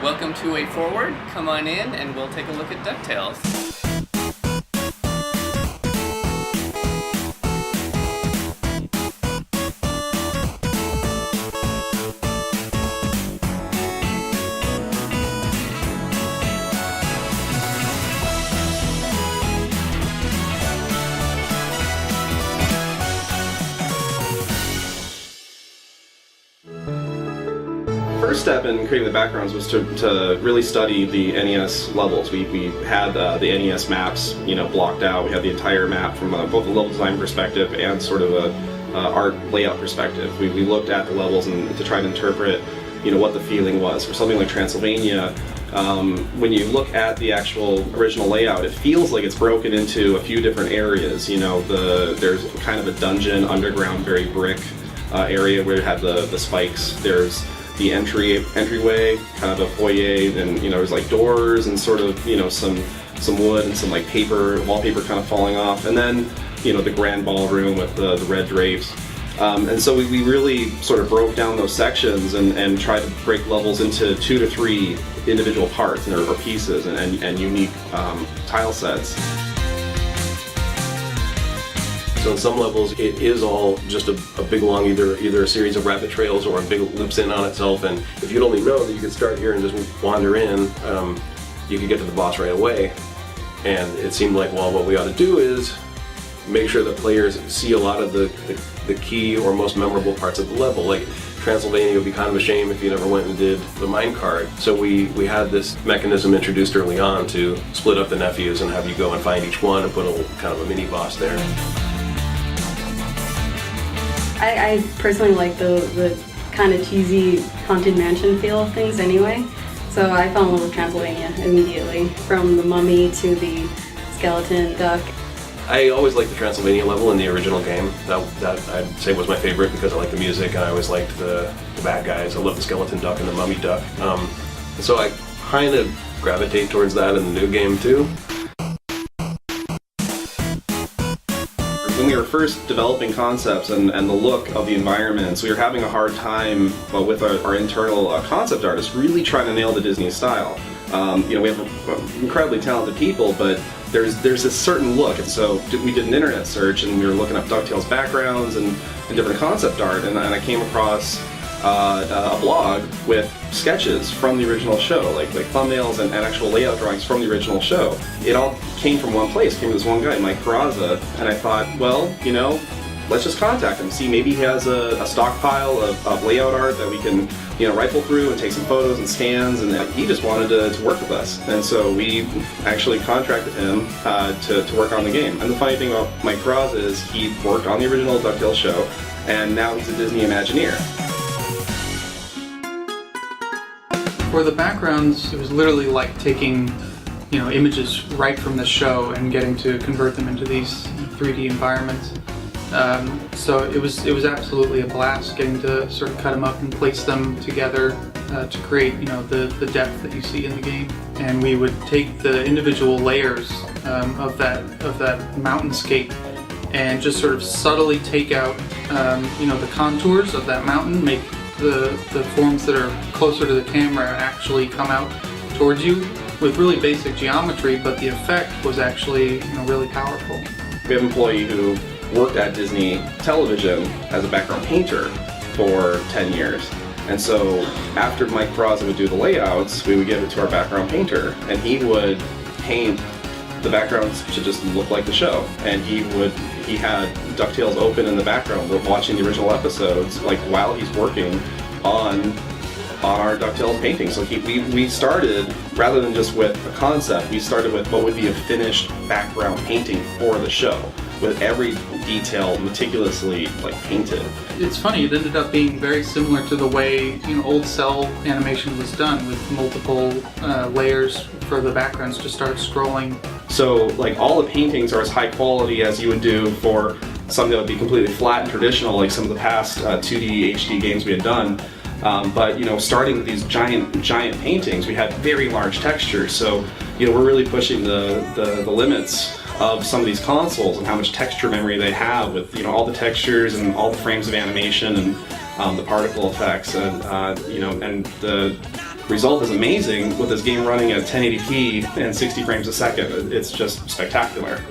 Welcome to Way Forward. Come on in and we'll take a look at DuckTales. First step in creating the backgrounds was to really study the NES levels. We had the NES maps, blocked out. We had the entire map from both a level design perspective and sort of a art layout perspective. We looked at the levels and to try to interpret, what the feeling was. For something like Transylvania, when you look at the actual original layout, it feels like it's broken into a few different areas. There's kind of a dungeon, underground, very brick area where it had the spikes. There's the entryway, kind of a foyer, and there's like doors and sort of some wood and some like wallpaper kind of falling off, and then the grand ballroom with the red drapes. And so we really sort of broke down those sections and tried to break levels into 2 to 3 individual parts or pieces and unique tile sets. So in some levels, it is all just a big long either a series of rabbit trails or a big loops in on itself. And if you'd only know that you could start here and just wander in, you could get to the boss right away. And it seemed like, well, what we ought to do is make sure that players see a lot of the key or most memorable parts of the level. Like Transylvania would be kind of a shame if you never went and did the minecart. So we had this mechanism introduced early on to split up the nephews and have you go and find each one and put a kind of a mini boss there. I personally like the kind of cheesy Haunted Mansion feel of things anyway, so I fell in love with Transylvania immediately, from the mummy to the skeleton duck. I always liked the Transylvania level in the original game. That I'd say was my favorite because I liked the music and I always liked the bad guys. I love the skeleton duck and the mummy duck. So I kind of gravitate towards that in the new game too. When we were first developing concepts and the look of the environments, we were having a hard time with our internal concept artists really trying to nail the Disney style. We have incredibly talented people, but there's this certain look, and so we did an internet search and we were looking up DuckTales backgrounds and different concept art, and I came across a blog with sketches from the original show, like thumbnails and actual layout drawings from the original show. It all came from one place, came from this one guy, Mike Peraza, and I thought, well, let's just contact him, see maybe he has a stockpile of layout art that we can rifle through and take some photos and scans, and he just wanted to work with us. And so we actually contracted him to work on the game. And the funny thing about Mike Peraza is he worked on the original DuckTales show, and now he's a Disney Imagineer. For the backgrounds, it was literally like taking, images right from the show and getting to convert them into these 3D environments. So it was absolutely a blast getting to sort of cut them up and place them together to create, the depth that you see in the game. And we would take the individual layers of that mountainscape and just sort of subtly take out, the contours of that mountain, make the forms that are closer to the camera actually come out towards you with really basic geometry, but the effect was actually really powerful. We have an employee who worked at Disney Television as a background painter for 10 years. And so after Mike Peraza would do the layouts, we would give it to our background painter, and he would paint the backgrounds to just look like the show. And he had DuckTales open in the background. We're watching the original episodes, like while he's working on our DuckTales painting. So we started, rather than just with a concept, we started with what would be a finished background painting for the show, with every detail meticulously painted. It's funny, it ended up being very similar to the way old cell animation was done, with multiple layers for the backgrounds to start scrolling. So all the paintings are as high quality as you would do for something that would be completely flat and traditional, like some of the past 2D HD games we had done. But starting with these giant paintings, we had very large textures. So we're really pushing the limits of some of these consoles and how much texture memory they have with all the textures and all the frames of animation and the particle effects and and result is amazing with this game running at 1080p and 60 frames a second. It's just spectacular.